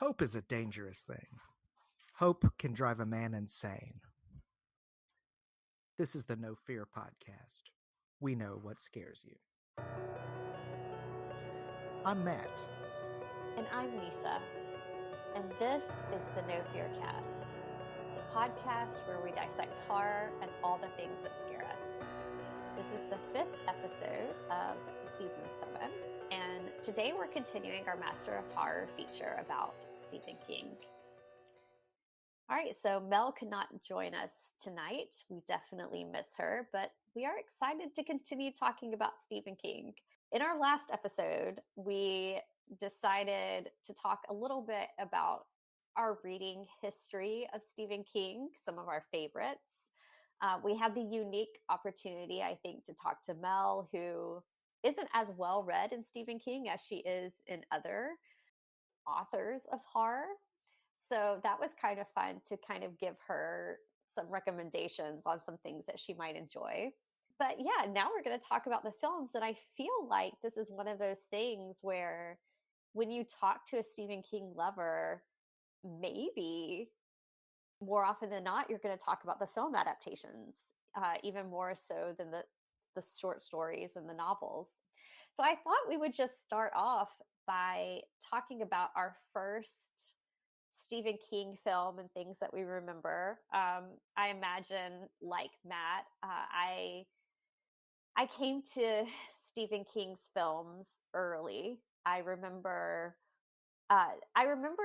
Hope is a dangerous thing. Hope can drive a man insane. This is the No Fear podcast. We know what scares you. I'm Matt. And I'm Lisa, and this is the No Fear Cast, the podcast where we dissect horror and all the things that scare us. This is the 5th episode of season 7, and today we're continuing our Master of Horror feature about Stephen King. All right, so Mel could not join us tonight. We definitely miss her, but we are excited to continue talking about Stephen King. In our last episode, we decided to talk a little bit about our reading history of Stephen King, some of our favorites. We had the unique opportunity, I think, to talk to Mel, who isn't as well read in Stephen King as she is in other authors of horror. So that was kind of fun to kind of give her some recommendations on some things that she might enjoy. But yeah, now we're going to talk about the films. And I feel like this is one of those things where when you talk to a Stephen King lover, maybe more often than not, you're going to talk about the film adaptations, even more so than the short stories and the novels. So I thought we would just start off by talking about our first Stephen King film and things that we remember. I imagine, like Matt, I came to Stephen King's films early. I remember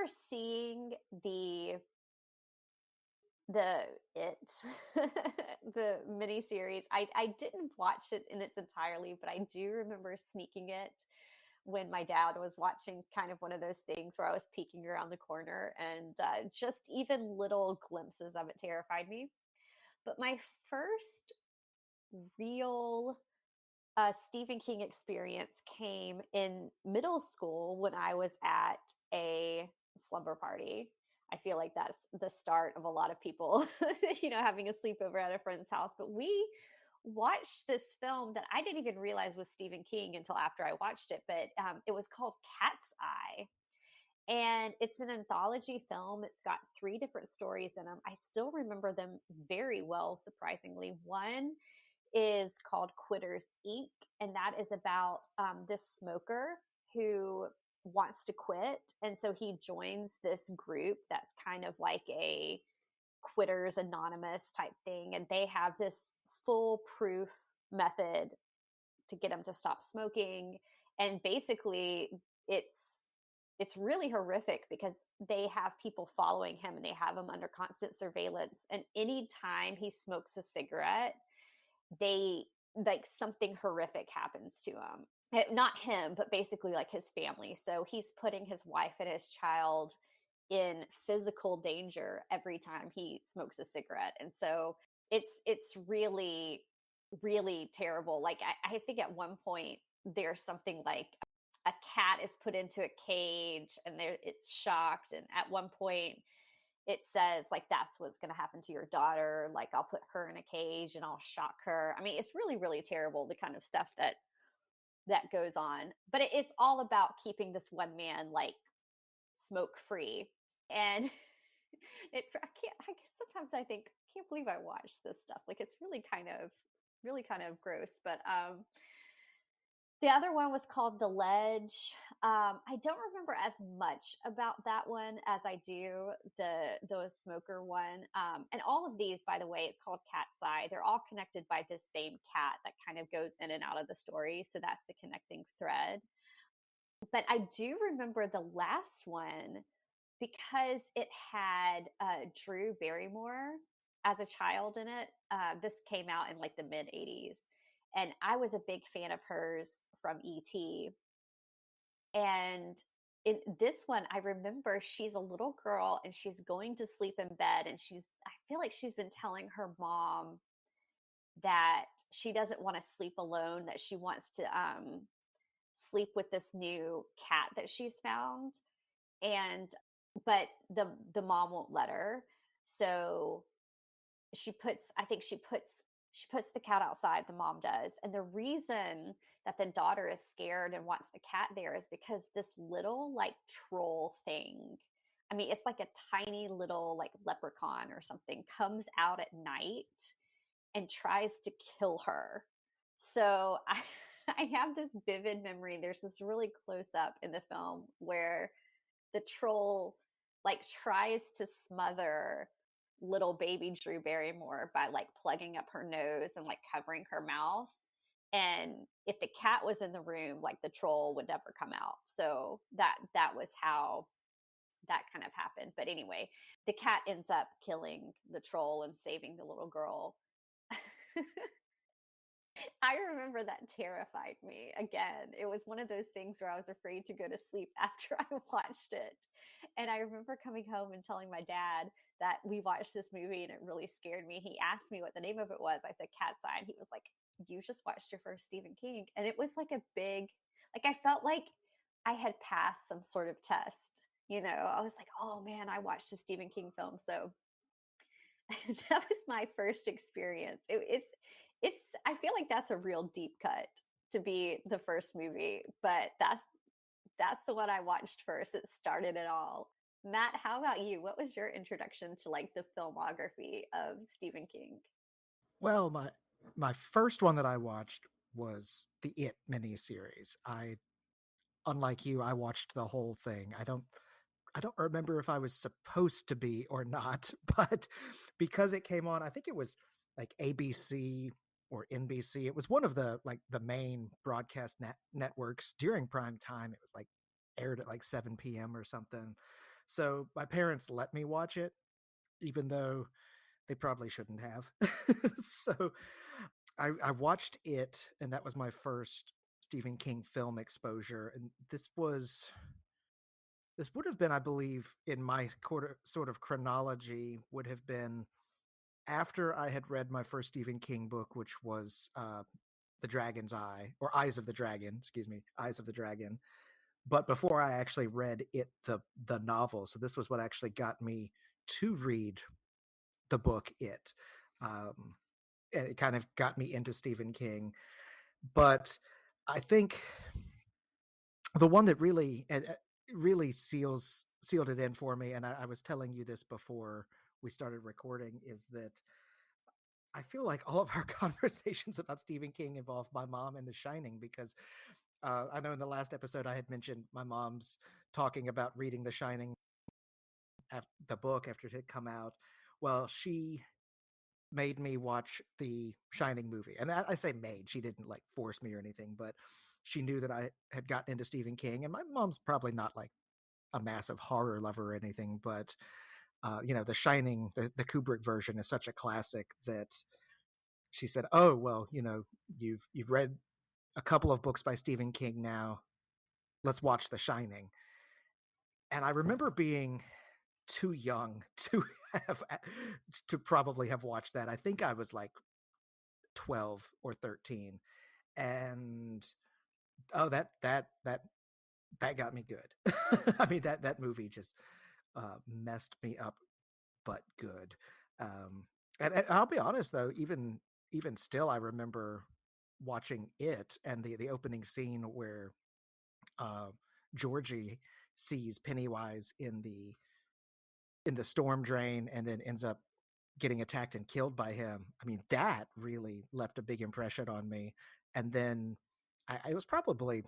seeing the It the miniseries. I didn't watch it in its entirety, but I do remember sneaking it when my dad was watching, kind of one of those things where I was peeking around the corner, and just even little glimpses of it terrified me. But my first real Stephen King experience came in middle school when I was at a slumber party. I feel like that's the start of a lot of people, having a sleepover at a friend's house. But we watched this film that I didn't even realize was Stephen King until after I watched it. But it was called Cat's Eye. And it's an anthology film. It's got 3 different stories in them. I still remember them very well, surprisingly. One is called Quitters Inc. And that is about this smoker who wants to quit. And so he joins this group that's kind of like a Quitters Anonymous type thing. And they have this foolproof method to get him to stop smoking. And basically it's really horrific because they have people following him and they have him under constant surveillance. And anytime he smokes a cigarette, they like something horrific happens to him. Not him, but basically like his family. So he's putting his wife and his child in physical danger every time he smokes a cigarette. And so it's really, really terrible. Like I think at one point there's something like a cat is put into a cage and it's shocked. And at one point it says like, that's what's going to happen to your daughter. Like, I'll put her in a cage and I'll shock her. I mean, it's really, really terrible, the kind of stuff that goes on. But it's all about keeping this one man like smoke free. And I guess sometimes I think, I can't believe I watched this stuff. Like, it's really kind of gross. But the other one was called The Ledge. I don't remember as much about that one as I do the smoker one. And all of these, by the way, it's called Cat's Eye. They're all connected by this same cat that kind of goes in and out of the story. So that's the connecting thread. But I do remember the last one because it had Drew Barrymore as a child in it. This came out in like the mid 80s. And I was a big fan of hers from E.T. And in this one, I remember she's a little girl and she's going to sleep in bed. And I feel like she's been telling her mom that she doesn't want to sleep alone, that she wants to sleep with this new cat that she's found. But the mom won't let her. So she puts the cat outside, the mom does. And the reason that the daughter is scared and wants the cat there is because this little like troll thing I mean, it's like a tiny little like leprechaun or something comes out at night and tries to kill her. So I, I have this vivid memory. There's this really close up in the film where the troll like tries to smother little baby Drew Barrymore by like plugging up her nose and like covering her mouth. And if the cat was in the room, like the troll would never come out. So that was how that kind of happened. But anyway, the cat ends up killing the troll and saving the little girl. I remember that terrified me. Again, it was one of those things where I was afraid to go to sleep after I watched it. And I remember coming home and telling my dad that we watched this movie and it really scared me. He asked me what the name of it was. I said Cat's Eye. He was like, "You just watched your first Stephen King." And it was like a big, like, I felt like I had passed some sort of test. You know, I was like, "Oh man, I watched a Stephen King film." So that was my first experience. It's I feel like that's a real deep cut to be the first movie, but that's the one I watched first. It started it all. Matt, how about you? What was your introduction to like the filmography of Stephen King? Well, my first one that I watched was the It miniseries. Unlike you, I watched the whole thing. I don't remember if I was supposed to be or not, but because it came on, I think it was like ABC or NBC. It was one of the like the main broadcast networks during prime time. It was like aired at like 7 p.m. or something. So my parents let me watch it, even though they probably shouldn't have. So I watched it, and that was my first Stephen King film exposure. And this would have been, I believe, in my sort of chronology, would have been after I had read my first Stephen King book, which was The Dragon's Eye, or Eyes of the Dragon, excuse me, Eyes of the Dragon. But before I actually read it, the novel. So this was what actually got me to read the book It. Um, and it kind of got me into Stephen King. But I think the one that really sealed it in for me, and I was telling you this before we started recording, is that I feel like all of our conversations about Stephen King involve my mom and The Shining, because I know in the last episode I had mentioned my mom's talking about reading The Shining, the book, after it had come out. Well, she made me watch the Shining movie. And I say made, she didn't like force me or anything, but she knew that I had gotten into Stephen King. And my mom's probably not like a massive horror lover or anything, but The Shining, the Kubrick version, is such a classic that she said, "Oh, well, you've read a couple of books by Stephen King now. Let's watch The Shining." And I remember being too young to have to probably have watched that. I think I was like 12 or 13. And oh, that got me good. I mean, that movie just messed me up, but good. um and I'll be honest though, even still, I remember watching it, and the opening scene where uh Georgie sees Pennywise in the storm drain, and then ends up getting attacked and killed by him. I mean, that really left a big impression on me. And then it was probably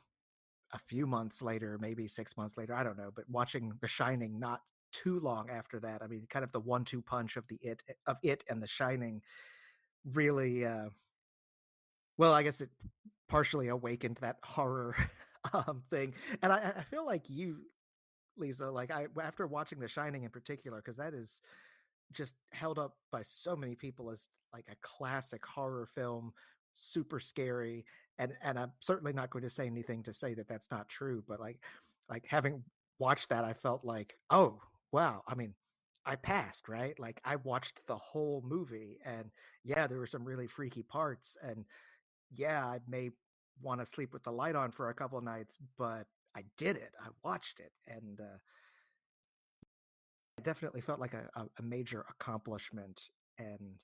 a few months later, maybe 6 months later, I don't know, but watching The Shining not too long after that, I mean, kind of the 1-2 punch of it and The Shining really, well, I guess it partially awakened that horror thing. And I feel like you, Lisa, like I after watching The Shining in particular, because that is just held up by so many people as like a classic horror film, super scary. And I'm certainly not going to say anything to say that that's not true, but like having watched that, I felt like, oh wow, I mean, I passed, right? Like I watched the whole movie, and yeah, there were some really freaky parts, and yeah, I may want to sleep with the light on for a couple of nights, but I did it. I watched it, and it definitely felt like a major accomplishment. And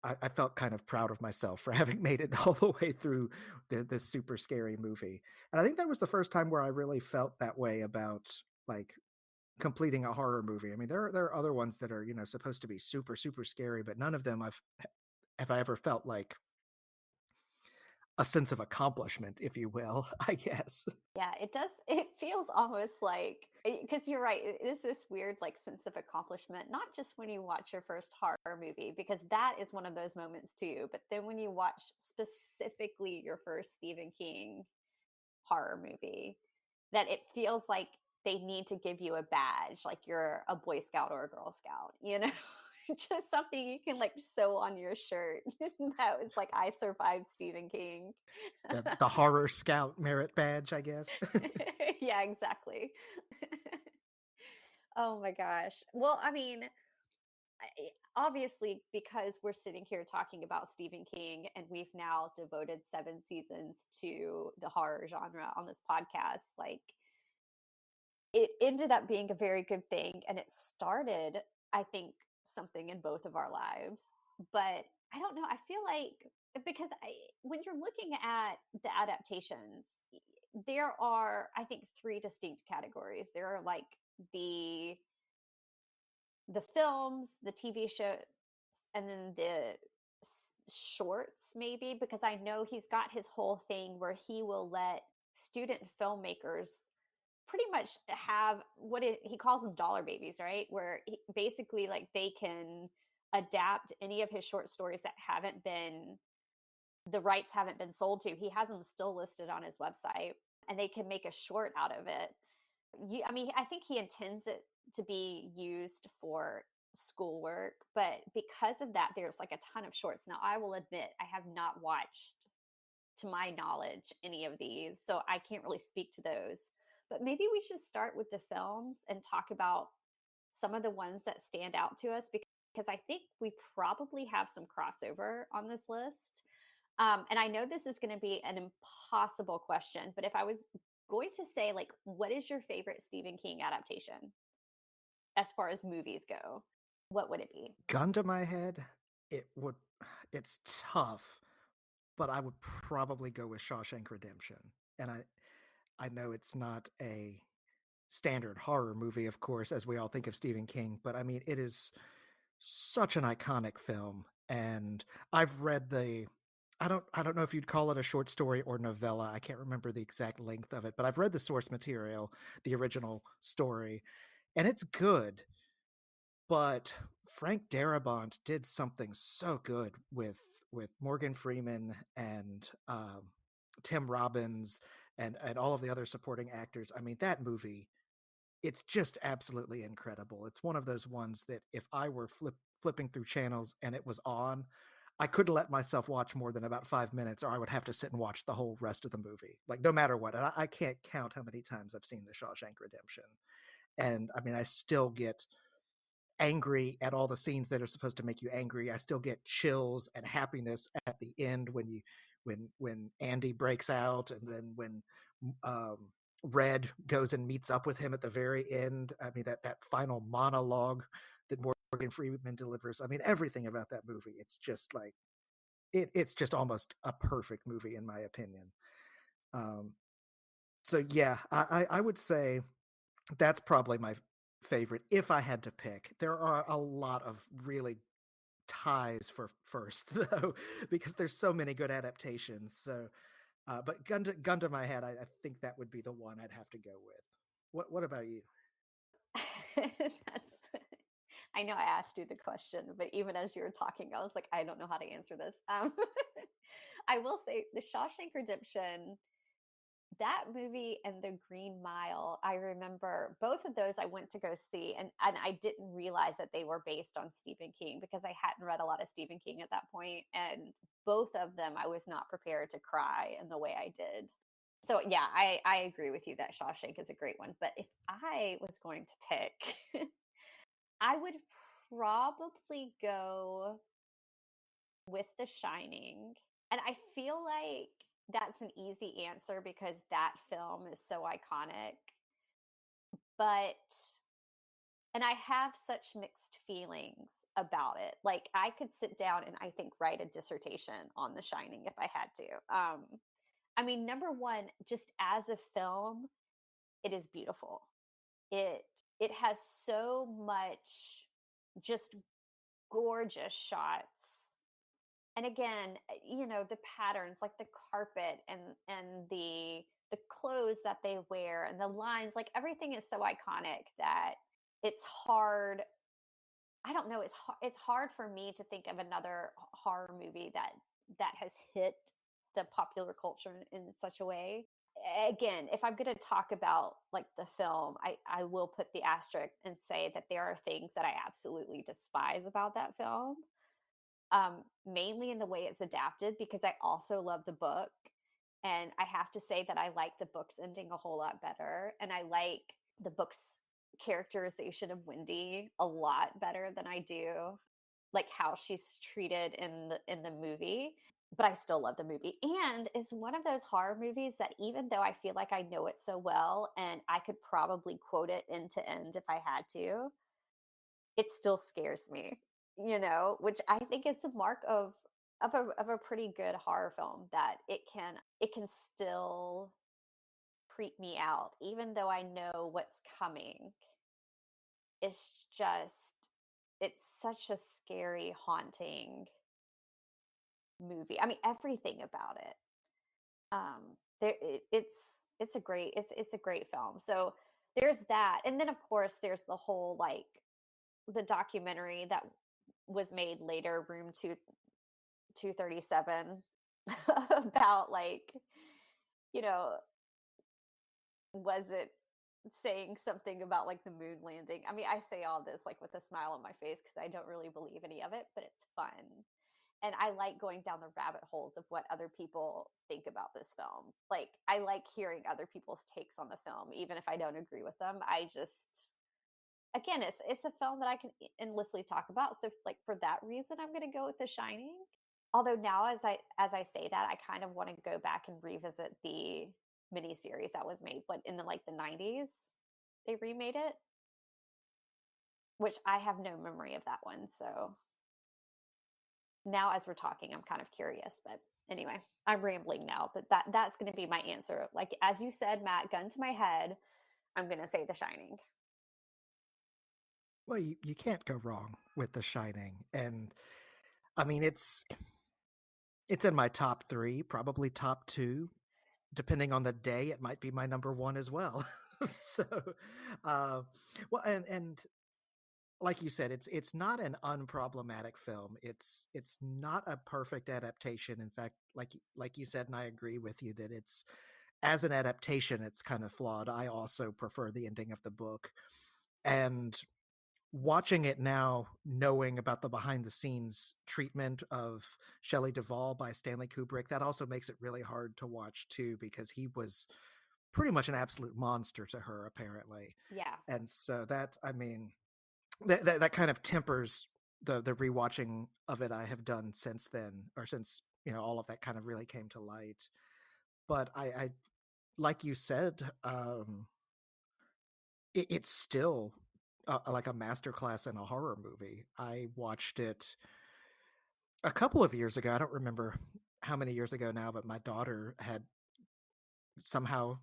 I felt kind of proud of myself for having made it all the way through this super scary movie. And I think that was the first time where I really felt that way about like completing a horror movie. I mean, there are other ones that are, you know, supposed to be super, super scary, but none of them have I ever felt like a sense of accomplishment, if you will, I guess. Yeah, it does. It feels almost like, because you're right. It is this weird, like, sense of accomplishment, not just when you watch your first horror movie, because that is one of those moments too. But then when you watch specifically your first Stephen King horror movie, that it feels like they need to give you a badge, like you're a Boy Scout or a Girl Scout, you know? Just something you can like sew on your shirt. That was like, I survived Stephen King. The horror scout merit badge, I guess. Yeah, exactly. Oh my gosh. Well, I mean, obviously, because we're sitting here talking about Stephen King and we've now devoted 7 seasons to the horror genre on this podcast, like, it ended up being a very good thing. And it started, I think, something in both of our lives. But I don't know. I feel like, because when you're looking at the adaptations, there are, I think, three distinct categories. There are like the the films, the TV shows, and then the shorts, maybe, because I know he's got his whole thing where he will let student filmmakers pretty much have he calls them dollar babies, right? Where basically, like, they can adapt any of his short stories that haven't been the rights haven't been sold to. He has them still listed on his website, and they can make a short out of it. I mean, I think he intends it to be used for schoolwork, but because of that, there's like a ton of shorts. Now, I will admit, I have not watched, to my knowledge, any of these, so I can't really speak to those. But maybe we should start with the films and talk about some of the ones that stand out to us, because I think we probably have some crossover on this list. And I know this is going to be an impossible question, but if I was going to say, like, what is your favorite Stephen King adaptation as far as movies go, what would it be? Gun to my head, it would it's tough, but I would probably go with Shawshank Redemption. And I know it's not a standard horror movie, of course, as we all think of Stephen King, but I mean, it is such an iconic film. And I've read I don't know if you'd call it a short story or novella. I can't remember the exact length of it, but I've read the source material, the original story, and it's good. But Frank Darabont did something so good with Morgan Freeman and Tim Robbins and all of the other supporting actors. I mean, that movie, it's just absolutely incredible. It's one of those ones that if I were flipping through channels and it was on, I couldn't let myself watch more than about 5 minutes, or I would have to sit and watch the whole rest of the movie. Like, no matter what. And I can't count how many times I've seen The Shawshank Redemption. And I mean, I still get angry at all the scenes that are supposed to make you angry. I still get chills and happiness at the end when when Andy breaks out, and then when um, Red goes and meets up with him at the very end. I mean, that final monologue that Morgan Freeman delivers. I mean, everything about that movie. It's just like it's just almost a perfect movie in my opinion. Um, so yeah, I would say that's probably my favorite if I had to pick. There are a lot of really ties for first though, because there's so many good adaptations. So, but gun to my head, I think that would be the one I'd have to go with. What about you? That's, I know I asked you the question, but even as you were talking, I was like, I don't know how to answer this. I will say the Shawshank Redemption, that movie, and The Green Mile, I remember both of those I went to go see, and I didn't realize that they were based on Stephen King because I hadn't read a lot of Stephen King at that point, and both of them I was not prepared to cry in the way I did. So yeah, I agree with you that Shawshank is a great one, but if I was going to pick, I would probably go with The Shining. And I feel like that's an easy answer because that film is so iconic. But, and I have such mixed feelings about it. Like, I could sit down and, I think, write a dissertation on The Shining if I had to. I mean, number one, just as a film, it is beautiful. It it has so much just gorgeous shots. And again, the patterns, like the carpet and the clothes that they wear and the lines, like everything is so iconic that it's hard. I don't know, it's hard for me to think of another horror movie that has hit the popular culture in such a way. Again, if I'm going to talk about like the film, I will put the asterisk and say that there are things that I absolutely despise about that film, mainly in the way it's adapted, because I also love the book. And I have to say that I like the book's ending a whole lot better. And I like the book's characterization of Wendy a lot better than I do like how she's treated in the movie. But I still love the movie. And it's one of those horror movies that even though I feel like I know it so well and I could probably quote it end to end if I had to, it still scares me, which I think is the mark of a pretty good horror film, that it can still creep me out even though I know what's coming. It's just it's such a scary, haunting movie. I mean, everything about it. It's a great film. So there's that, and then of course there's the whole like the documentary that was made later, Room 237, about like, you know, was it saying something about like the moon landing? I mean, I say all this like with a smile on my face because I don't really believe any of it, but it's fun. And I like going down the rabbit holes of what other people think about this film. Like I like hearing other people's takes on the film, even if I don't agree with them. I just again, it's a film that I can endlessly talk about. So like for that reason, I'm going to go with The Shining. Although now, as I say that, I kind of want to go back and revisit the miniseries that was made, but in the 90s, they remade it, which I have no memory of that one. So now, as we're talking, I'm kind of curious. But anyway, I'm rambling now. But that's going to be my answer. Like as you said, Matt, gun to my head, I'm going to say The Shining. Well, you can't go wrong with The Shining. And I mean, it's in my top three, probably top two. Depending on the day, it might be my number one as well. So, uh, well, and like you said, it's not an unproblematic film. It's not a perfect adaptation. In fact, like you said, and I agree with you that it's as an adaptation, it's kind of flawed. I also prefer the ending of the book, and watching it now, knowing about the behind the scenes treatment of Shelley Duvall by Stanley Kubrick, that also makes it really hard to watch too, because he was pretty much an absolute monster to her, apparently. Yeah. And so that, I mean, that kind of tempers the rewatching of it I have done since then, or since all of that kind of really came to light. But I like you said, it's still like a masterclass in a horror movie. I watched it a couple of years ago. I don't remember how many years ago now, but my daughter had somehow,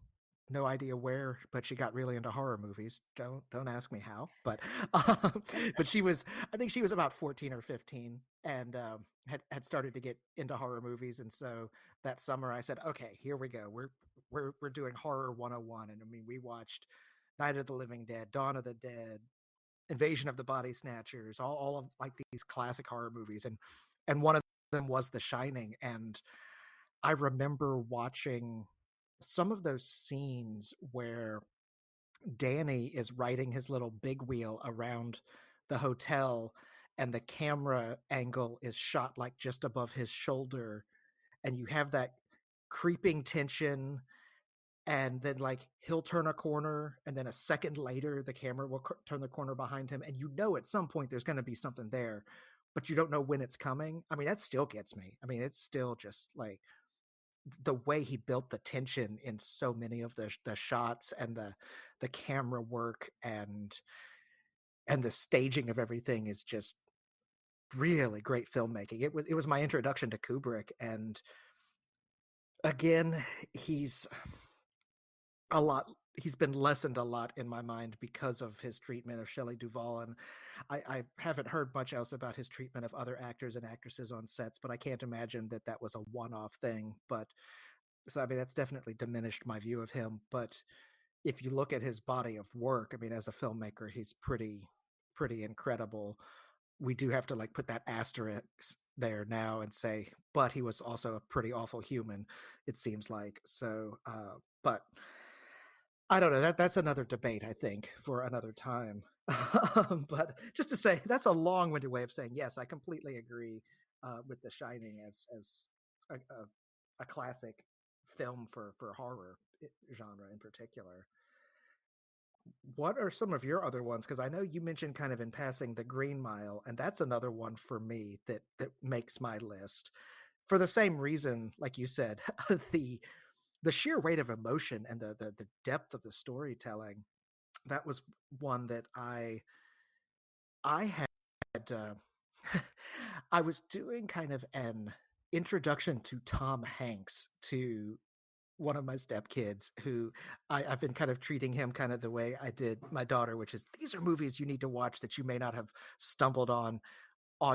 no idea where, but she got really into horror movies. Don't ask me how, but but I think she was about 14 or 15, and had started to get into horror movies. And so that summer I said, okay, here we go. We're doing horror 101. And I mean, we watched Night of the Living Dead, Dawn of the Dead, Invasion of the Body Snatchers, all of like these classic horror movies, and one of them was The Shining. And I remember watching some of those scenes where Danny is riding his little big wheel around the hotel, and the camera angle is shot like just above his shoulder, and you have that creeping tension, and then like he'll turn a corner, and then a second later the camera will turn the corner behind him, and at some point there's going to be something there, but you don't know when it's coming. I mean, that still gets me. I mean, it's still just like the way he built the tension in so many of the shots, and the camera work, and the staging of everything is just really great filmmaking. It was my introduction to Kubrick. And again, he's a lot he's been lessened a lot in my mind because of his treatment of Shelley Duvall, and I haven't heard much else about his treatment of other actors and actresses on sets, but I can't imagine that that was a one-off thing. But so I mean, that's definitely diminished my view of him. But if you look at his body of work, I mean, as a filmmaker, he's pretty incredible. We do have to like put that asterisk there now and say, but he was also a pretty awful human, it seems like. So, but I don't know. That's another debate, I think, for another time. But just to say, that's a long-winded way of saying yes. I completely agree with The Shining as a classic film for horror genre in particular. What are some of your other ones? Because I know you mentioned kind of in passing The Green Mile, and that's another one for me that makes my list for the same reason, like you said, the the sheer weight of emotion and the depth of the storytelling. That was one that I had. I was doing kind of an introduction to Tom Hanks to one of my stepkids who I've been kind of treating him kind of the way I did my daughter, which is these are movies you need to watch that you may not have stumbled on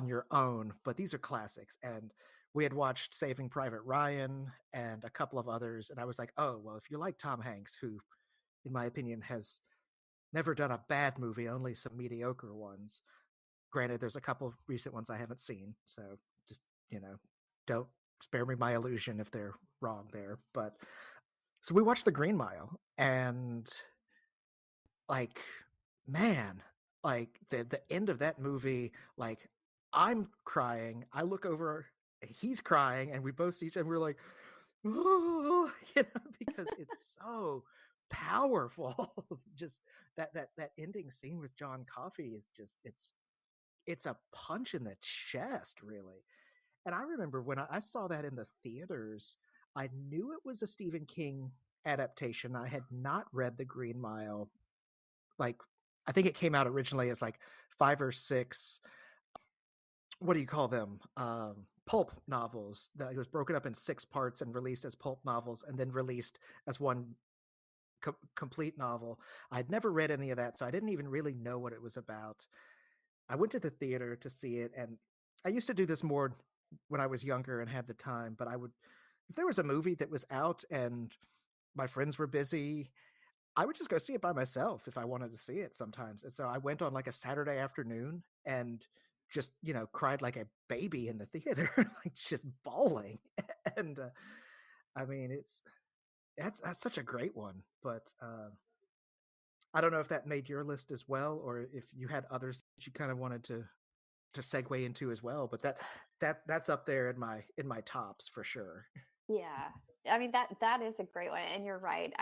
your own, but these are classics. And we had watched Saving Private Ryan and a couple of others, and I was like, oh well, if you like Tom Hanks, who in my opinion has never done a bad movie, only some mediocre ones. Granted, there's a couple recent ones I haven't seen, so just you know, don't spare me my illusion if they're wrong there. But so we watched The Green Mile, and like, man, like the end of that movie, like I'm crying. I look over, he's crying, and we both see each other. We're like, oh, because it's so powerful. Just that ending scene with John Coffey is just it's a punch in the chest, really. And I remember when I saw that in the theaters, I knew it was a Stephen King adaptation. I had not read The Green Mile. Like, I think it came out originally as like five or six, what do you call them? Pulp novels. That it was broken up in six parts and released as pulp novels, and then released as one complete novel. I'd never read any of that, so I didn't even really know what it was about. I went to the theater to see it, and I used to do this more when I was younger and had the time. But I would, if there was a movie that was out and my friends were busy, I would just go see it by myself if I wanted to see it sometimes. And so I went on like a Saturday afternoon and just, cried like a baby in the theater, like just bawling. And I mean, that's such a great one. But I don't know if that made your list as well, or if you had others that you kind of wanted to segue into as well. But that's up there in my tops for sure. Yeah. I mean that is a great one, and you're right.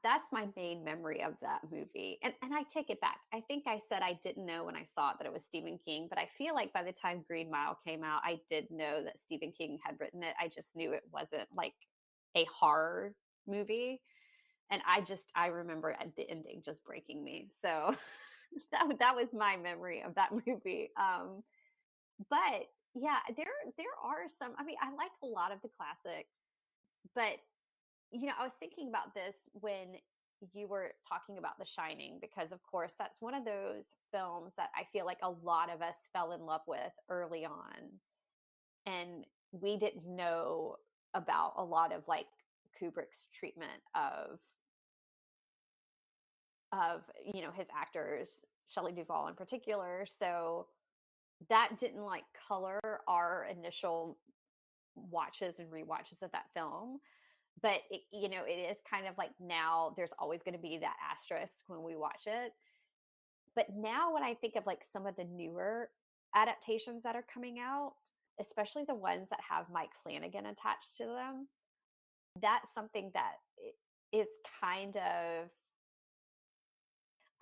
That's my main memory of that movie. And I take it back. I think I said I didn't know when I saw it that it was Stephen King, but I feel like by the time Green Mile came out, I did know that Stephen King had written it. I just knew it wasn't like a horror movie. And I remember at the ending just breaking me. So that was my memory of that movie. But yeah, there are some. I mean, I like a lot of the classics, but I was thinking about this when you were talking about The Shining, because of course that's one of those films that I feel like a lot of us fell in love with early on, and we didn't know about a lot of like Kubrick's treatment of his actors, Shelley Duvall in particular. So that didn't like color our initial watches and rewatches of that film. But it is kind of like now there's always going to be that asterisk when we watch it. But now when I think of like some of the newer adaptations that are coming out, especially the ones that have Mike Flanagan attached to them, that's something that is kind of,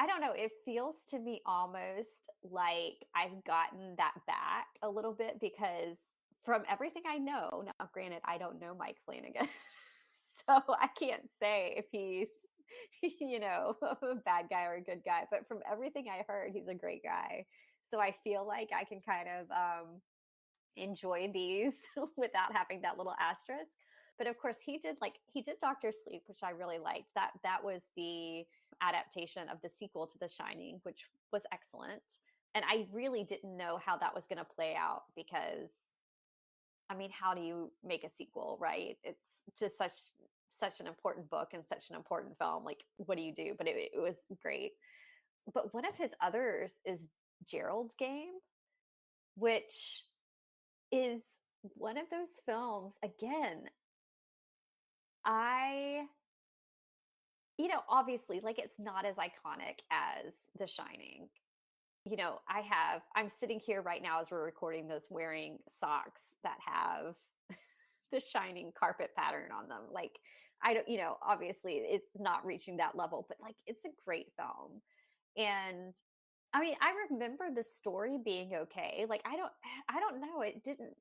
I don't know, it feels to me almost like I've gotten that back a little bit, because from everything I know, now granted, I don't know Mike Flanagan, so I can't say if he's, a bad guy or a good guy, but from everything I heard, he's a great guy. So I feel like I can kind of enjoy these without having that little asterisk. But of course, he did Doctor Sleep, which I really liked. That was the adaptation of the sequel to The Shining, which was excellent. And I really didn't know how that was going to play out because I mean, how do you make a sequel, right? It's just such an important book and such an important film. Like, what do you do? But it was great. But one of his others is Gerald's Game, which is one of those films. Again, I, obviously, like it's not as iconic as The Shining. I'm sitting here right now as we're recording this wearing socks that have the shining carpet pattern on them. Like, I don't, obviously it's not reaching that level, but like it's a great film. And I mean, I remember the story being okay. Like, I don't know. It didn't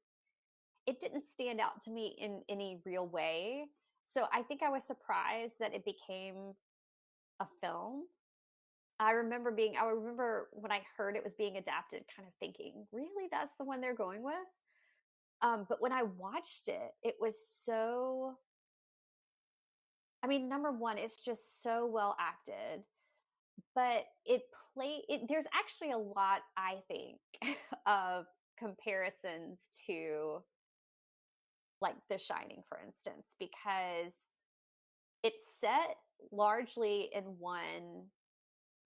stand out to me in any real way. So I think I was surprised that it became a film. I remember when I heard it was being adapted, kind of thinking, really, that's the one they're going with? But when I watched it, it was so, I mean, number one, it's just so well acted, but there's actually a lot, I think, of comparisons to like The Shining, for instance, because it's set largely in one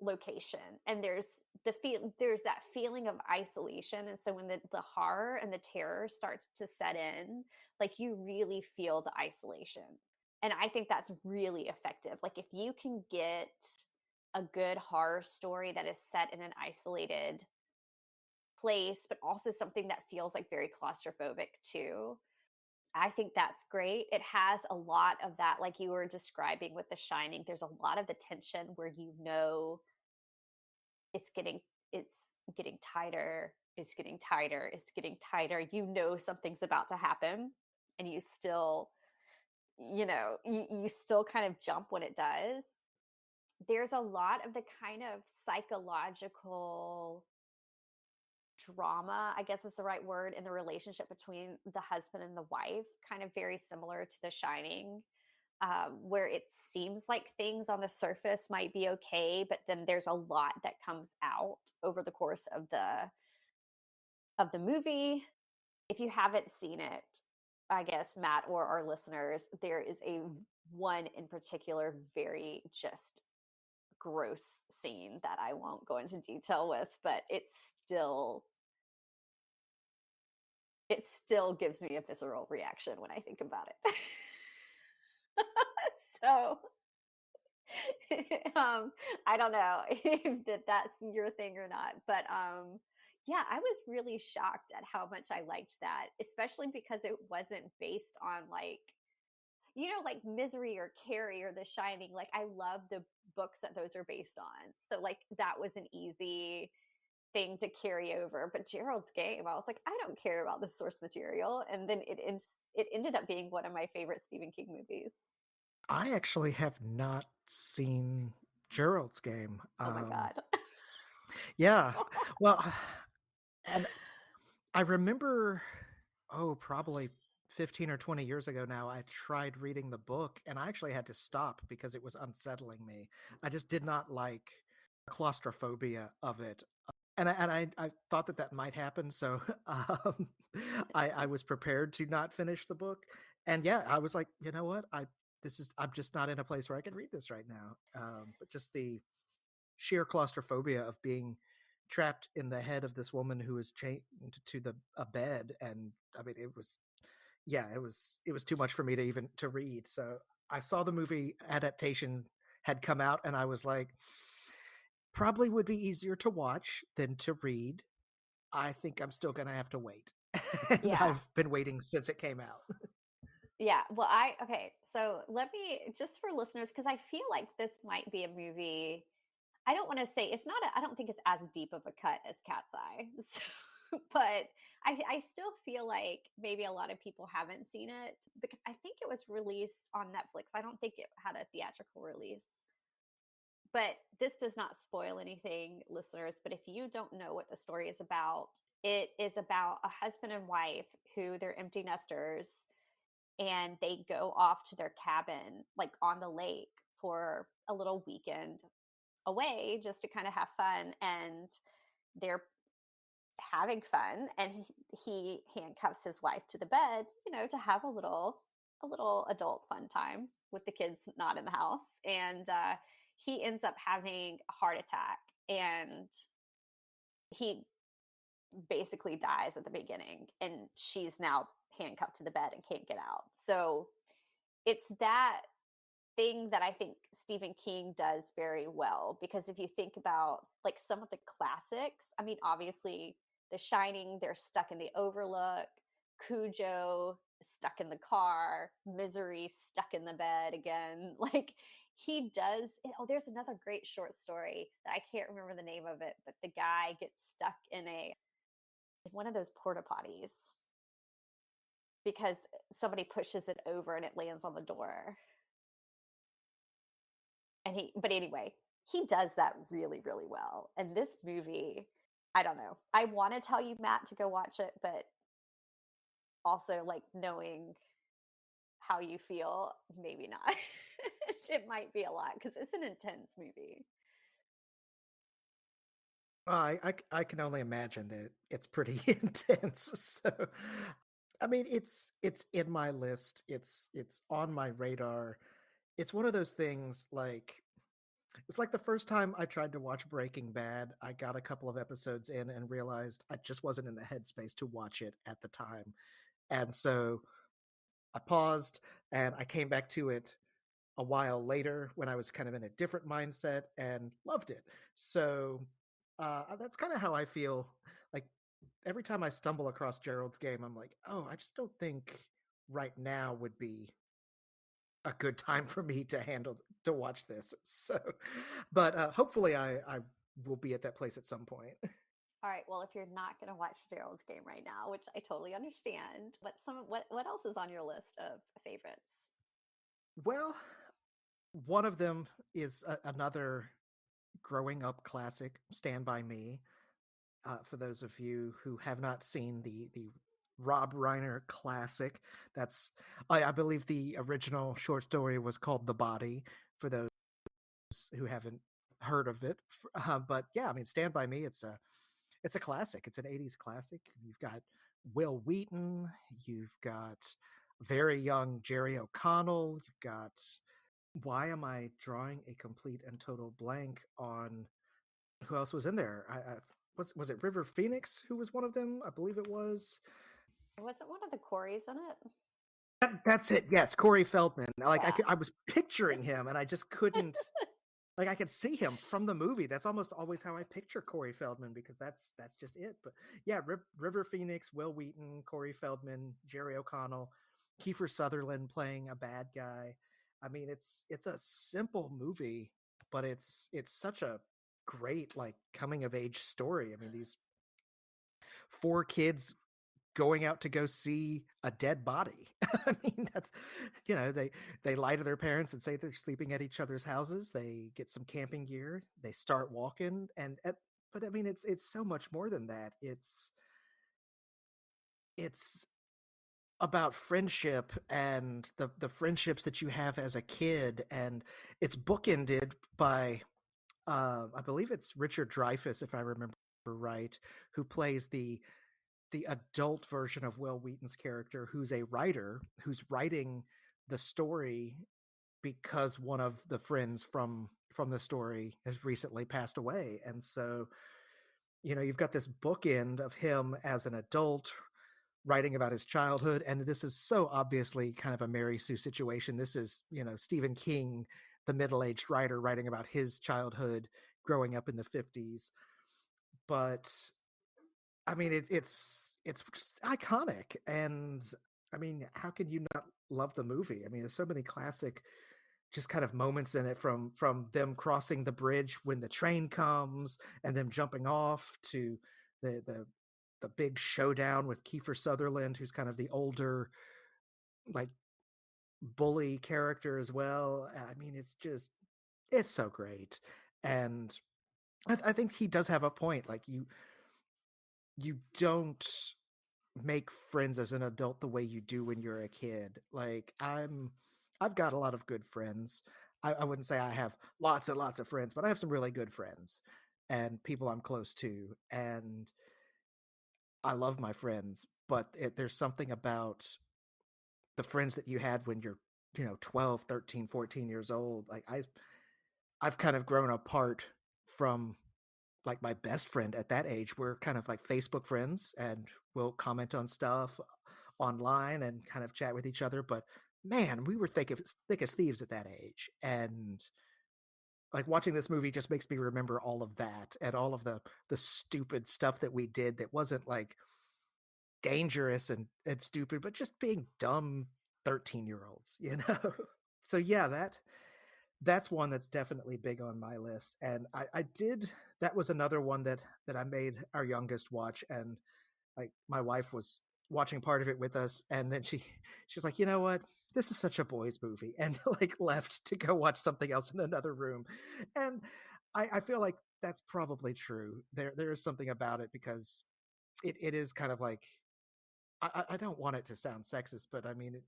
location, and there's that feeling of isolation, and so when the horror and the terror starts to set in, like you really feel the isolation. And I think that's really effective. Like if you can get a good horror story that is set in an isolated place, but also something that feels like very claustrophobic too, I think that's great. It has a lot of that, like you were describing with The Shining. There's a lot of the tension where it's getting it's getting tighter, it's getting tighter, it's getting tighter. Something's about to happen, and you still, you still kind of jump when it does. There's a lot of the kind of psychological drama, I guess is the right word, in the relationship between the husband and the wife, kind of very similar to The Shining, where it seems like things on the surface might be okay, but then there's a lot that comes out over the course of the movie. If you haven't seen it, I guess Matt or our listeners, there is a one in particular very just gross scene that I won't go into detail with, but it still gives me a visceral reaction when I think about it. So I don't know if that's your thing or not, but yeah, I was really shocked at how much I liked that, especially because it wasn't based on like Misery or Carrie or The Shining. Like I love the books that those are based on, so like that was an easy thing to carry over. But Gerald's Game, I was like, I don't care about the source material, and then it ended up being one of my favorite Stephen King movies. I actually have not seen Gerald's Game. Oh my god. Yeah, well, and I remember, oh, probably 15 or 20 years ago now, I tried reading the book and I actually had to stop because it was unsettling me. I just did not like claustrophobia of it. And I thought that might happen, so um, I was prepared to not finish the book. And yeah, I was like, you know what, I'm just not in a place where I can read this right now. But just the sheer claustrophobia of being trapped in the head of this woman who is chained to the a bed, and I mean it was too much for me to even to read. So I saw the movie adaptation had come out and I was like, probably would be easier to watch than to read. I think I'm still going to have to wait. And Yeah. I've been waiting since it came out. Yeah. Well, okay. So let me, just for listeners, because I feel like this might be a movie. I don't want to say it's not, I don't think it's as deep of a cut as Cat's Eye. So, but I still feel like maybe a lot of people haven't seen it because I think it was released on Netflix. I don't think it had a theatrical release. But this does not spoil anything, listeners. But if you don't know what the story is about, it is about a husband and wife who they're empty nesters, and they go off to their cabin like on the lake for a little weekend away just to kind of have fun. And they're having fun, and he handcuffs his wife to the bed, to have a little adult fun time with the kids not in the house. And he ends up having a heart attack, and he basically dies at the beginning, and she's now handcuffed to the bed and can't get out. So it's that thing that I think Stephen King does very well, because if you think about like some of the classics, I mean, obviously The Shining, they're stuck in the Overlook, Cujo stuck in the car, Misery stuck in the bed again. Like he does. Oh, there's another great short story that I can't remember the name of it, but the guy gets stuck in one of those porta potties because somebody pushes it over and it lands on the door. But anyway, he does that really, really well. And this movie, I don't know. I want to tell you, Matt, to go watch it, but also like knowing how you feel, maybe not. It might be a lot because it's an intense movie. I can only imagine that it's pretty intense. So, I mean, it's in my list. It's on my radar. It's one of those things like it's like the first time I tried to watch Breaking Bad, I got a couple of episodes in and realized I just wasn't in the headspace to watch it at the time. And so I paused and I came back to it a while later when I was kind of in a different mindset and loved it. So that's kind of how I feel. Like every time I stumble across Gerald's Game, I'm like, oh, I just don't think right now would be a good time for me to watch this. So, but hopefully I will be at that place at some point. All right. Well, if you're not going to watch Gerald's Game right now, which I totally understand, what else is on your list of favorites? Well, one of them is another growing up classic, Stand by Me. For those of you who have not seen the Rob Reiner classic, that's I believe the original short story was called The Body. For those who haven't heard of it, but yeah, I mean, Stand by Me. It's a classic. It's an '80s classic. You've got Will Wheaton. You've got very young Jerry O'Connell. You've got why am I drawing a complete and total blank on who else was in there? Was it River Phoenix who was one of them? I believe it was. Wasn't one of the Coreys in it? That's it. Yes, Corey Feldman. Like Yeah. I was picturing him, and I just couldn't. Like I could see him from the movie. That's almost always how I picture Corey Feldman because that's just it. But yeah, River Phoenix, Will Wheaton, Corey Feldman, Jerry O'Connell, Kiefer Sutherland playing a bad guy. I mean, it's a simple movie, but it's such a great like coming of age story. I mean, these four kids going out to go see a dead body. I mean, that's they lie to their parents and say they're sleeping at each other's houses. They get some camping gear. They start walking, but I mean, it's so much more than that. It's about friendship and the friendships that you have as a kid, and it's bookended by I believe it's Richard Dreyfuss, if I remember right, who plays the adult version of Will Wheaton's character, who's a writer who's writing the story because one of the friends from the story has recently passed away. And so, you've got this bookend of him as an adult writing about his childhood, and this is so obviously kind of a Mary Sue situation. This is, Stephen King, the middle-aged writer, writing about his childhood growing up in the 50s. But I mean, it's just iconic, and I mean, how can you not love the movie? I mean, there's so many classic, just kind of moments in it, from them crossing the bridge when the train comes, and them jumping off to the big showdown with Kiefer Sutherland, who's kind of the older, like bully character as well. I mean, it's so great, and I think he does have a point. Like you don't make friends as an adult the way you do when you're a kid. Like I've got a lot of good friends. I wouldn't say I have lots and lots of friends, but I have some really good friends and people I'm close to. And I love my friends, but there's something about the friends that you had when you're, 12, 13, 14 years old. Like I've kind of grown apart from like my best friend at that age. We're kind of like Facebook friends and we'll comment on stuff online and kind of chat with each other. But man, we were thick as thieves at that age. And like watching this movie just makes me remember all of that and all of the stupid stuff that we did that wasn't like dangerous and stupid, but just being dumb 13-year-olds, you know? So yeah, that's one that's definitely big on my list. And I did that was another one that I made our youngest watch, and like my wife was watching part of it with us, and then she's like, you know what, this is such a boys movie, and like left to go watch something else in another room. And I feel like that's probably true. There is something about it because it is kind of like I don't want it to sound sexist, but I mean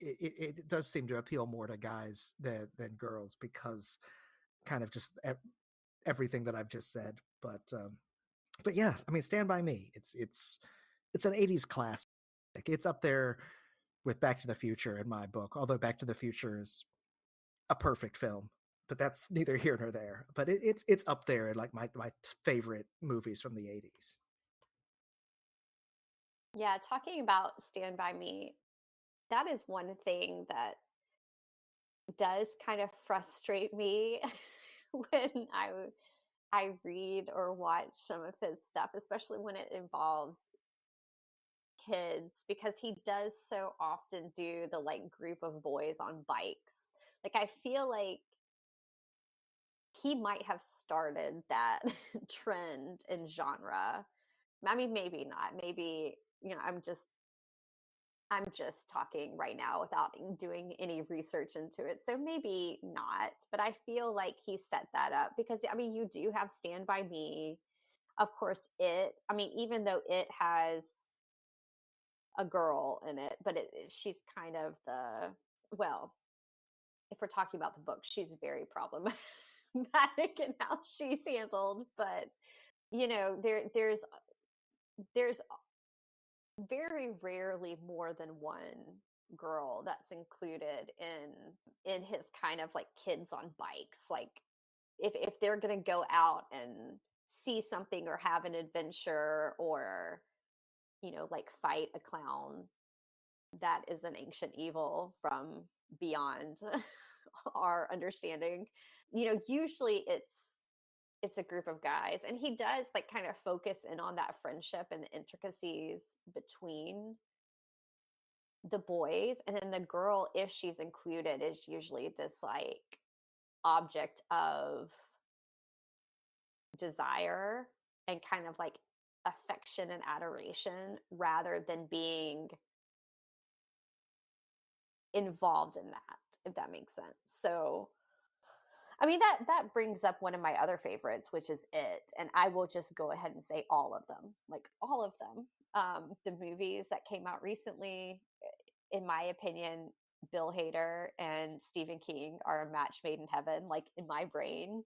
it does seem to appeal more to guys than girls because kind of just everything that I've just said. But yeah, I mean, Stand by Me. It's an '80s classic. It's up there with Back to the Future in my book. Although Back to the Future is a perfect film, but that's neither here nor there. But it's up there in like my favorite movies from the '80s. Yeah, talking about Stand By Me, that is one thing that does kind of frustrate me when I read or watch some of his stuff, especially when it involves kids, because he does so often do the like group of boys on bikes. Like I feel like he might have started that trend in genre. I mean, maybe not. Maybe, I'm just talking right now without doing any research into it. So maybe not, but I feel like he set that up because I mean, you do have Stand by Me. Of course, I mean, even though it has a girl in it, but she's kind of well, if we're talking about the book, she's very problematic in how she's handled, but there's very rarely more than one girl that's included in his kind of like kids on bikes. Like if they're going to go out and see something or have an adventure or like fight a clown that is an ancient evil from beyond our understanding, usually it's a group of guys, and he does like kind of focus in on that friendship and the intricacies between the boys, and then the girl, if she's included, is usually this like object of desire and kind of like affection and adoration rather than being involved in that, if that makes sense. So I mean, that brings up one of my other favorites, which is It, and I will just go ahead and say all of them, like all of them. The movies that came out recently, in my opinion, Bill Hader and Stephen King are a match made in heaven. Like in my brain,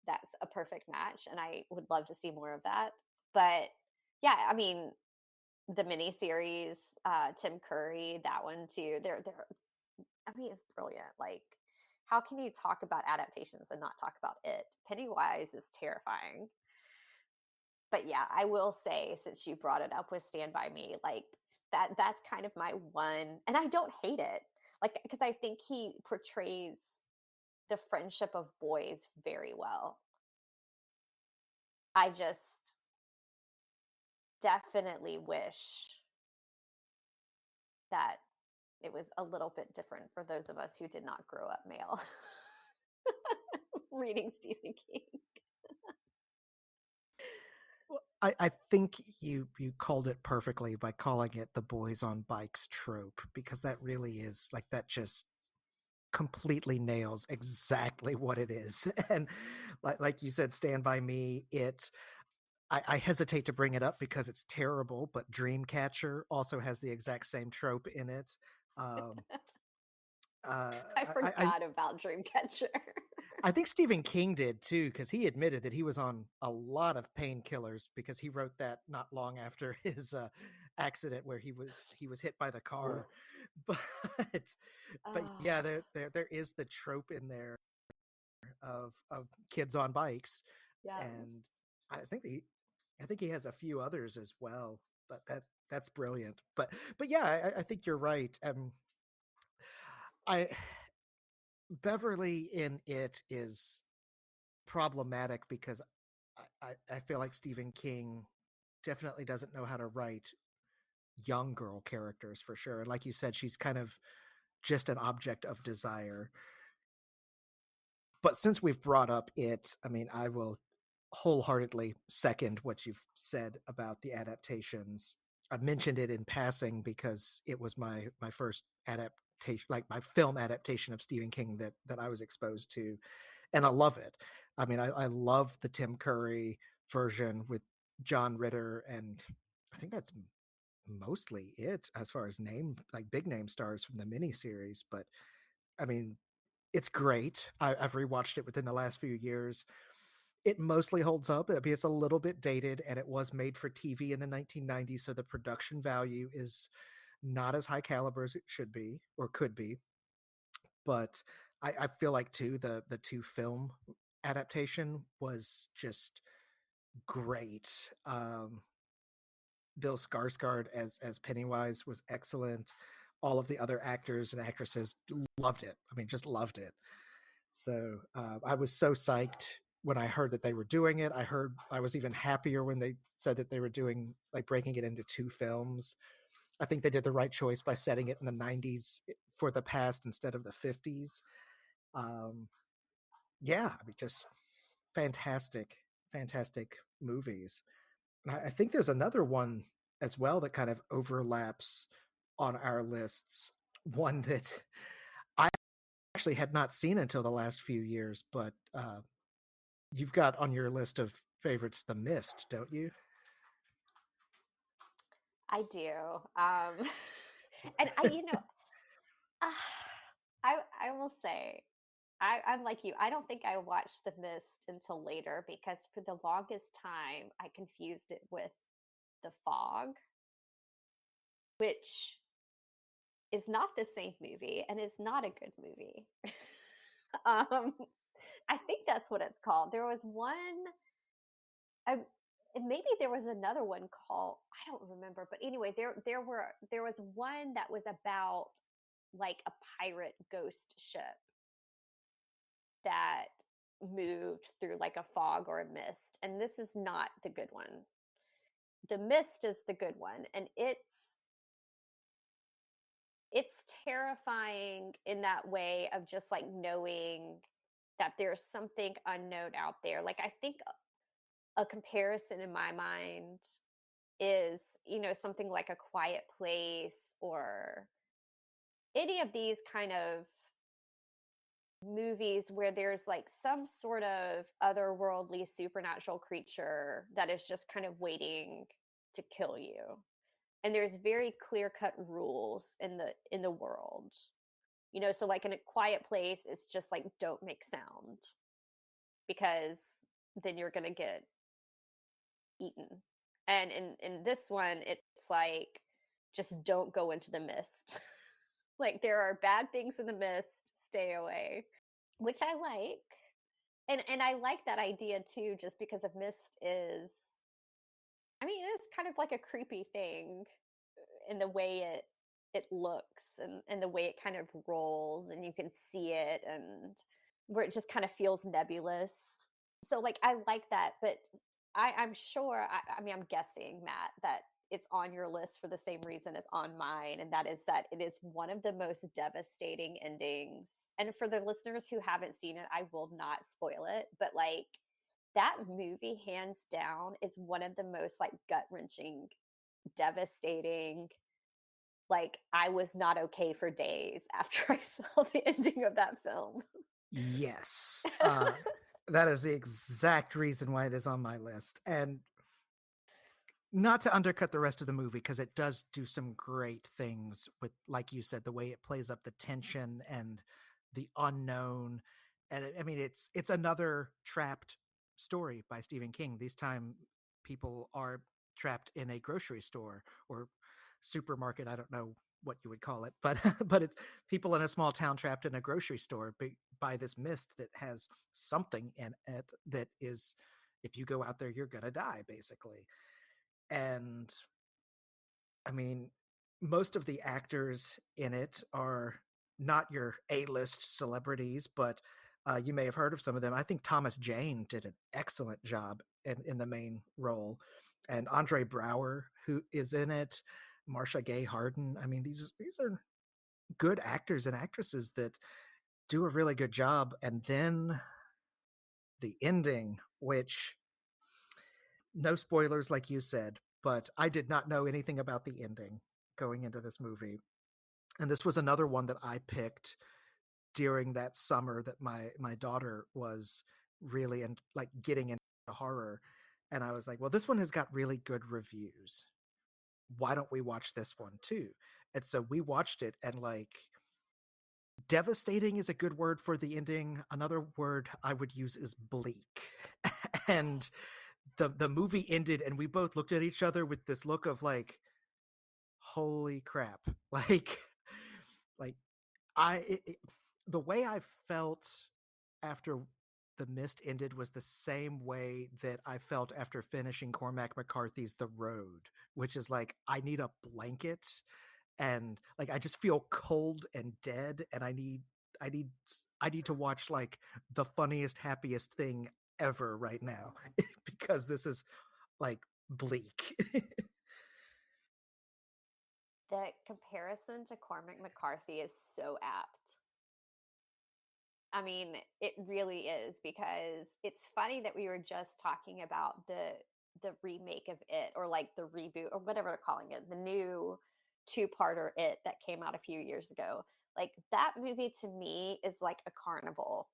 that's a perfect match, and I would love to see more of that. But yeah, I mean, the miniseries, Tim Curry, that one too. They're I mean, it's brilliant. Like, how can you talk about adaptations and not talk about it? Pennywise is terrifying. But yeah, I will say, since you brought it up with Stand By Me, like that's kind of my one, and I don't hate it. Like, because I think he portrays the friendship of boys very well. I just definitely wish that it was a little bit different for those of us who did not grow up male reading Stephen King. Well, I think you called it perfectly by calling it the boys on bikes trope because that really is like that just completely nails exactly what it is. And like you said, Stand by Me, it I hesitate to bring it up because it's terrible, but Dreamcatcher also has the exact same trope in it. Um, I I forgot about Dreamcatcher. I think Stephen King did too, because he admitted that he was on a lot of painkillers because he wrote that not long after his accident where he was hit by the car. But but yeah, Oh, there is the trope in there of kids on bikes, yeah. and I think he has a few others as well. But that's brilliant. But yeah, I think you're right. I Beverly in it is problematic because I feel like Stephen King definitely doesn't know how to write young girl characters for sure. And like you said, she's kind of just an object of desire. But since we've brought up it, I mean, I will wholeheartedly second what you've said about the adaptations. I mentioned it in passing because it was my first adaptation, like my film adaptation of Stephen King that I was exposed to, and I love it. I mean, I love the Tim Curry version with John Ritter, and I think that's mostly it as far as name, like big name stars from the miniseries. But I mean, it's great. I've rewatched it within the last few years. It mostly holds up. I mean, it's a little bit dated, and it was made for TV in the 1990s, so the production value is not as high caliber as it should be or could be. But I feel like too the two film adaptation was just great. Bill Skarsgård as Pennywise was excellent. All of the other actors and actresses loved it. I mean, just loved it. So I was so psyched when I heard that they were doing it. I was even happier when they said that they were doing like breaking it into two films. I think they did the right choice by setting it in the 90s for the past instead of the 50s. Um, yeah, I mean, just fantastic, fantastic movies. I think there's another one as well that kind of overlaps on our lists. One that I actually had not seen until the last few years, but you've got on your list of favorites The Mist, don't you? I do. And uh, I will say, I'm like you. I don't think I watched The Mist until later because for the longest time I confused it with The Fog, which is not the same movie and is not a good movie. um, I think that's what it's called. There was one. I, and maybe there was another one called, I don't remember, but anyway, there was one that was about like a pirate ghost ship that moved through like a fog or a mist, and this is not the good one. The Mist is the good one, and it's terrifying in that way of just like knowing that there's something unknown out there. Like I think a comparison in my mind is, something like A Quiet Place or any of these kind of movies where there's like some sort of otherworldly supernatural creature that is just kind of waiting to kill you. And there's very clear-cut rules in the world. So like in A Quiet Place, it's just like don't make sound because then you're going to get eaten. And in this one, it's like just don't go into the mist. Like there are bad things in the mist, stay away, which I like. And I like that idea too just because of mist is, I mean, it's kind of like a creepy thing in the way it looks and the way it kind of rolls and you can see it and where it just kind of feels nebulous. So like I like that, but I'm sure I mean I'm guessing, Matt, that it's on your list for the same reason as on mine, and that is that it is one of the most devastating endings. And for the listeners who haven't seen it, I will not spoil it, but like that movie hands down is one of the most like gut-wrenching, devastating, like I was not okay for days after I saw the ending of that film. Yes. That is the exact reason why it is on my list. And not to undercut the rest of the movie, because it does do some great things with, like you said, the way it plays up the tension and the unknown. And I mean, it's another trapped story by Stephen King. This time, people are trapped in a grocery store or supermarket. I don't know what you would call it, but but it's people in a small town trapped in a grocery store by this mist that has something in it that is, if you go out there, you're gonna die, basically. And I mean, most of the actors in it are not your A-list celebrities, but you may have heard of some of them. I think Thomas Jane did an excellent job in the main role, and Andre Braugher, who is in it, Marcia Gay Harden. I mean, these are good actors and actresses that do a really good job. And then the ending, which, no spoilers, like you said, but I did not know anything about the ending going into this movie. And this was another one that I picked during that summer that my daughter was really and like getting into horror. And I was like, well, this one has got really good reviews. Why don't we watch this one too? And so we watched it, and like, devastating is a good word for the ending. Another word I would use is bleak. And the movie ended, and we both looked at each other with this look of like, holy crap. Like the way I felt after the mist ended was the same way that I felt after finishing Cormac McCarthy's The Road, which is like, I need a blanket, and like I just feel cold and dead, and I need I need to watch like the funniest, happiest thing ever right now because this is like bleak. The comparison to Cormac McCarthy is so apt. I mean, it really is, because it's funny that we were just talking about the remake of It, or like the reboot, or whatever they're calling it, the new two-parter It that came out a few years ago. Like, that movie to me is like a carnival.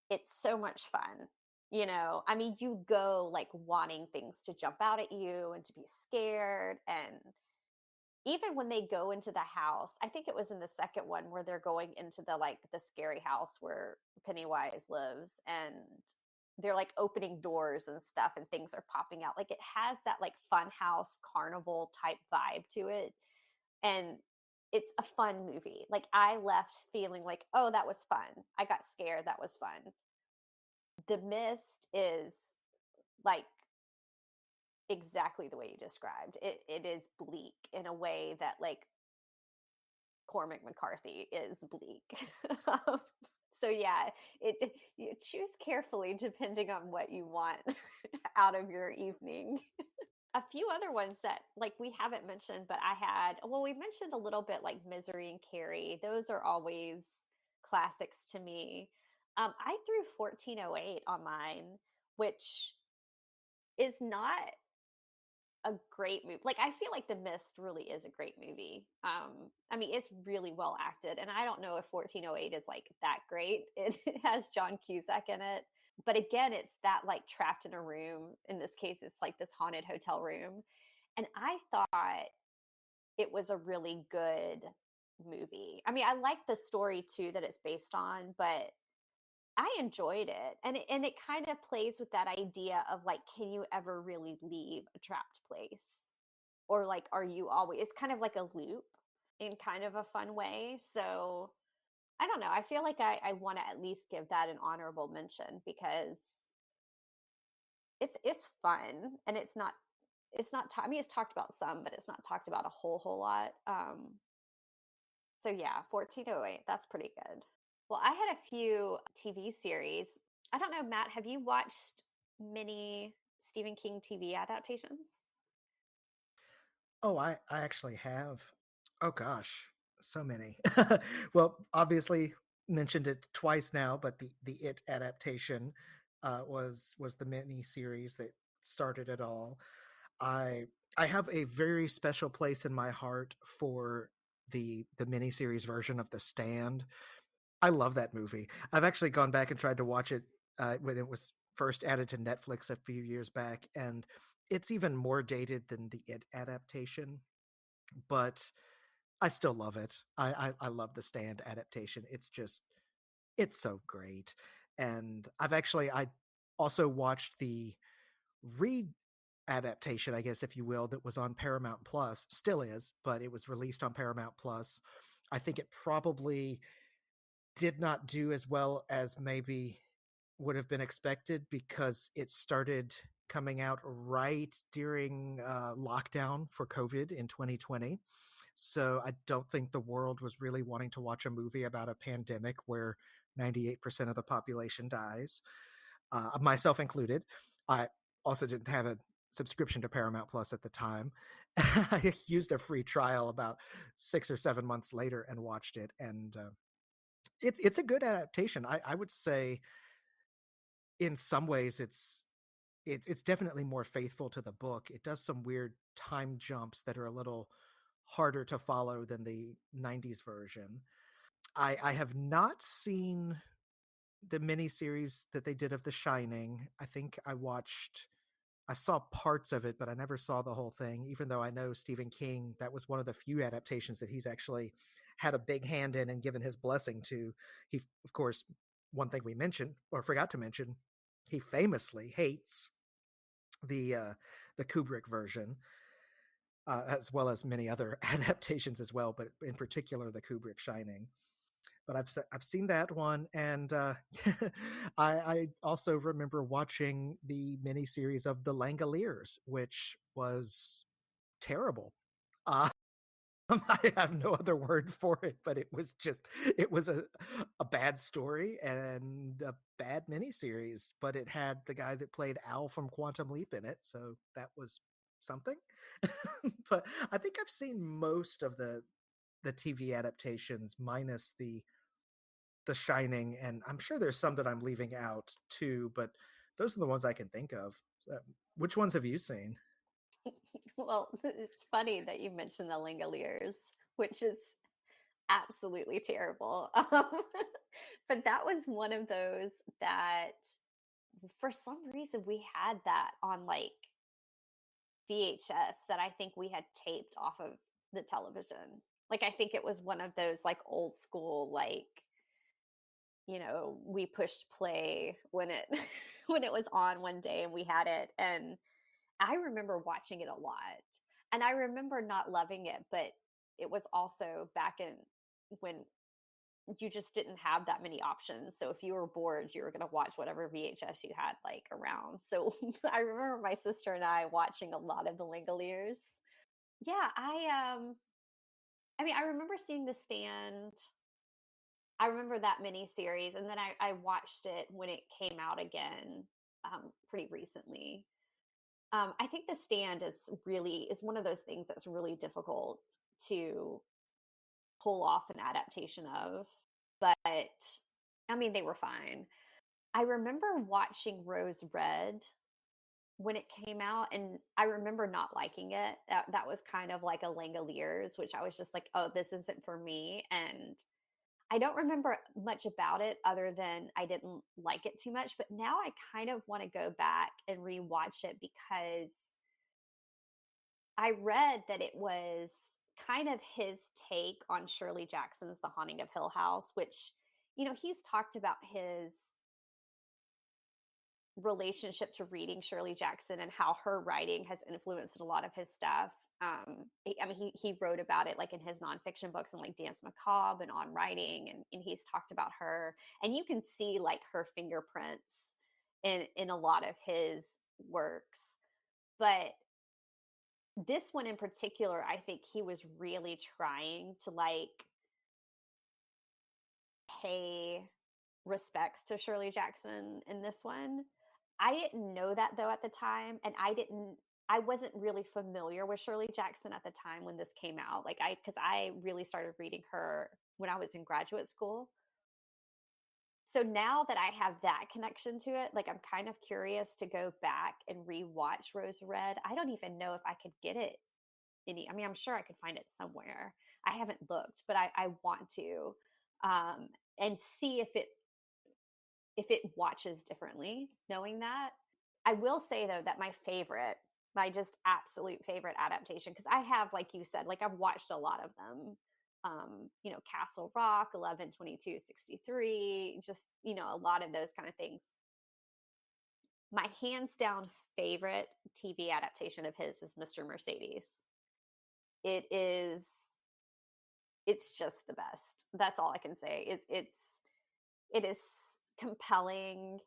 It's so much fun. I mean, you go like wanting things to jump out at you and to be scared, and even when they go into the house, I think it was in the second one where they're going into the scary house where Pennywise lives, and they're like opening doors and stuff and things are popping out. Like, it has that like fun house carnival type vibe to it. And it's a fun movie. Like, I left feeling like, oh, that was fun. I got scared. That was fun. The Mist is like exactly the way you described. It is bleak in a way that like Cormac McCarthy is bleak. Um, so yeah, you choose carefully depending on what you want out of your evening. A few other ones that like we haven't mentioned, but we mentioned a little bit, like Misery and Carrie. Those are always classics to me. I threw 1408 on mine, which is not a great movie. Like, I feel like The Mist really is a great movie. I mean, it's really well acted, and I don't know if 1408 is like that great. It has John Cusack in it, but again, it's that like trapped in a room. In this case, it's like this haunted hotel room, and I thought it was a really good movie. I mean, I like the story too that it's based on, but I enjoyed it. And it kind of plays with that idea of like, can you ever really leave a trapped place? Or like, are you always, it's kind of like a loop in kind of a fun way. So I don't know. I feel like I want to at least give that an honorable mention, because it's fun, and I mean, it's talked about some, but it's not talked about a whole lot. So yeah, 1408, that's pretty good. Well, I had a few TV series. I don't know, Matt, have you watched many Stephen King TV adaptations? Oh, I actually have. Oh gosh, so many. Well, obviously mentioned it twice now, but the It adaptation was the mini series that started it all. I I have a very special place in my heart for the miniseries version of The Stand. I love that movie. I've actually gone back and tried to watch it when it was first added to Netflix a few years back, and it's even more dated than the It adaptation, but I still love it. I love the Stand adaptation. It's so great. And I also watched the re-adaptation, I guess, if you will, that was on Paramount Plus. Still is, but it was released on Paramount Plus. I think it probably did not do as well as maybe would have been expected because it started coming out right during lockdown for COVID in 2020. So I don't think the world was really wanting to watch a movie about a pandemic where 98% of the population dies, myself included. I also didn't have a subscription to Paramount Plus at the time. I used a free trial about 6 or 7 months later and watched it, and it's a good adaptation. I would say in some ways it's definitely more faithful to the book. It does some weird time jumps that are a little harder to follow than the 90s version. I have not seen the miniseries that they did of The Shining. I saw parts of it, but I never saw the whole thing, even though I know Stephen King, that was one of the few adaptations that he's actually had a big hand in and given his blessing to. He, of course, one thing we mentioned or forgot to mention, he famously hates the uh, the Kubrick version, as well as many other adaptations as well, but in particular the Kubrick Shining. But I've seen that one, and I also remember watching the miniseries of The Langoliers, which was terrible. Uh, I have no other word for it, but it was a bad story and a bad miniseries. But it had the guy that played Al from Quantum Leap in it, so that was something. But I think I've seen most of the TV adaptations, minus the Shining, and I'm sure there's some that I'm leaving out too, but those are the ones I can think of. So, which ones have you seen? Well, it's funny that you mentioned the Langoliers, which is absolutely terrible. But that was one of those that for some reason we had that on like VHS that I think we had taped off of the television. Like I think it was one of those like old school like we pushed play when it when it was on one day and we had it, and I remember watching it a lot. And I remember not loving it, but it was also back in when you just didn't have that many options. So if you were bored, you were going to watch whatever VHS you had like around. So I remember my sister and I watching a lot of the Langoliers. Yeah, I mean, I remember seeing The Stand. I remember that mini series, and then I watched it when it came out again pretty recently. I think The Stand is one of those things that's really difficult to pull off an adaptation of, but I mean, they were fine. I remember watching Rose Red when it came out, and I remember not liking it. That was kind of like a Langoliers, which I was just like, oh, this isn't for me. And I don't remember much about it other than I didn't like it too much. But now I kind of want to go back and rewatch it because I read that it was kind of his take on Shirley Jackson's The Haunting of Hill House, which, he's talked about his relationship to reading Shirley Jackson and how her writing has influenced a lot of his stuff. I mean, he wrote about it like in his nonfiction books and like Dance Macabre and On Writing, and he's talked about her, and you can see like her fingerprints in a lot of his works. But this one in particular, I think he was really trying to like pay respects to Shirley Jackson in this one. I didn't know that though at the time, and I wasn't really familiar with Shirley Jackson at the time when this came out. Like cuz I really started reading her when I was in graduate school. So now that I have that connection to it, like I'm kind of curious to go back and rewatch Rose Red. I don't even know if I could get it I mean, I'm sure I could find it somewhere. I haven't looked, but I want to and see if it if it watches differently, knowing that. I will say though that my just absolute favorite adaptation, because I have, like you said, like I've watched a lot of them. Castle Rock, 11/22/63, just, a lot of those kind of things. My hands down favorite TV adaptation of his is Mr. Mercedes. It is it's just the best. That's all I can say. It is compelling.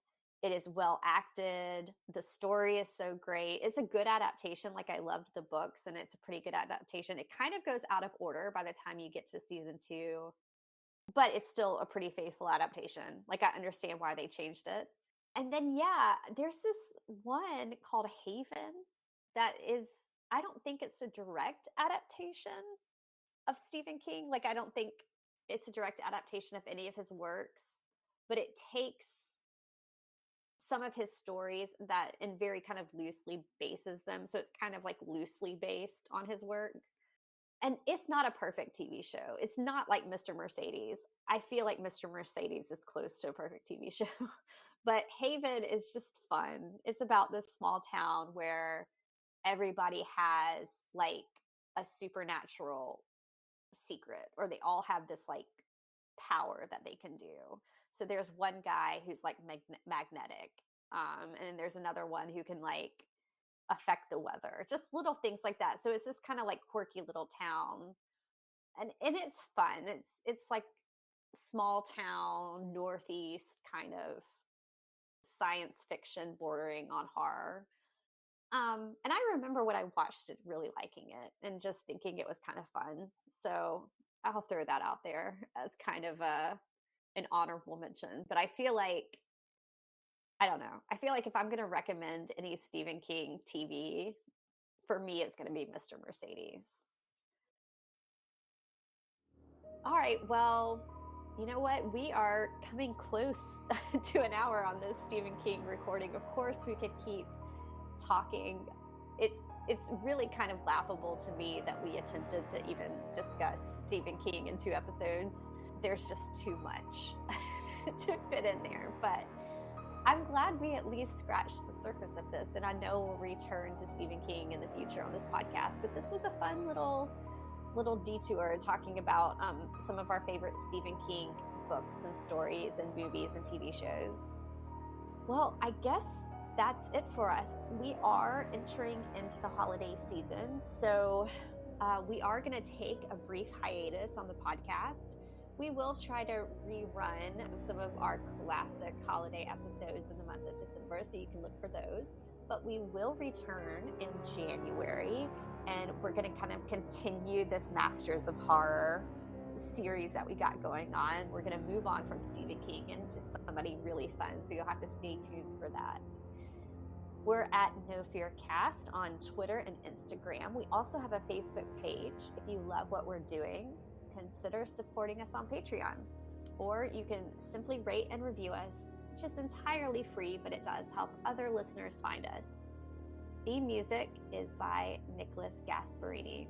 It is well acted. The story is so great. It's a good adaptation. Like, I loved the books, and it's a pretty good adaptation. It kind of goes out of order by the time you get to season 2, but it's still a pretty faithful adaptation. Like, I understand why they changed it. And then, yeah, there's this one called Haven that is, I don't think it's a direct adaptation of Stephen King. Like, I don't think it's a direct adaptation of any of his works, but it takes some of his stories that and very kind of loosely bases them. So it's kind of like loosely based on his work. And it's not a perfect TV show. It's not like Mr. Mercedes. I feel like Mr. Mercedes is close to a perfect TV show. But Haven is just fun. It's about this small town where everybody has like a supernatural secret, or they all have this like power that they can do. So there's one guy who's like magnetic, and then there's another one who can like affect the weather, just little things like that. So it's this kind of like quirky little town, and it's fun. It's like small town northeast kind of science fiction bordering on horror. And I remember when I watched it really liking it and just thinking it was kind of fun. So I'll throw that out there as kind of an honorable mention. But I feel like, I don't know. I feel like if I'm going to recommend any Stephen King TV, for me, it's going to be Mr. Mercedes. All right. Well, you know what? We are coming close to an hour on this Stephen King recording. Of course, we could keep talking. It's really kind of laughable to me that we attempted to even discuss Stephen King in 2 episodes. There's just too much to fit in there, but I'm glad we at least scratched the surface of this, and I know we'll return to Stephen King in the future on this podcast. But this was a fun little detour talking about some of our favorite Stephen King books and stories and movies and TV shows. Well, I guess that's it for us. We are entering into the holiday season, so we are going to take a brief hiatus on the podcast. We will try to rerun some of our classic holiday episodes in the month of December, so you can look for those. But we will return in January, and we're going to kind of continue this Masters of Horror series that we got going on. We're going to move on from Stephen King into somebody really fun, so you'll have to stay tuned for that. We're at No Fear Cast on Twitter and Instagram. We also have a Facebook page. If you love what we're doing, consider supporting us on Patreon. Or you can simply rate and review us, which is entirely free, but it does help other listeners find us. The music is by Nicholas Gasparini.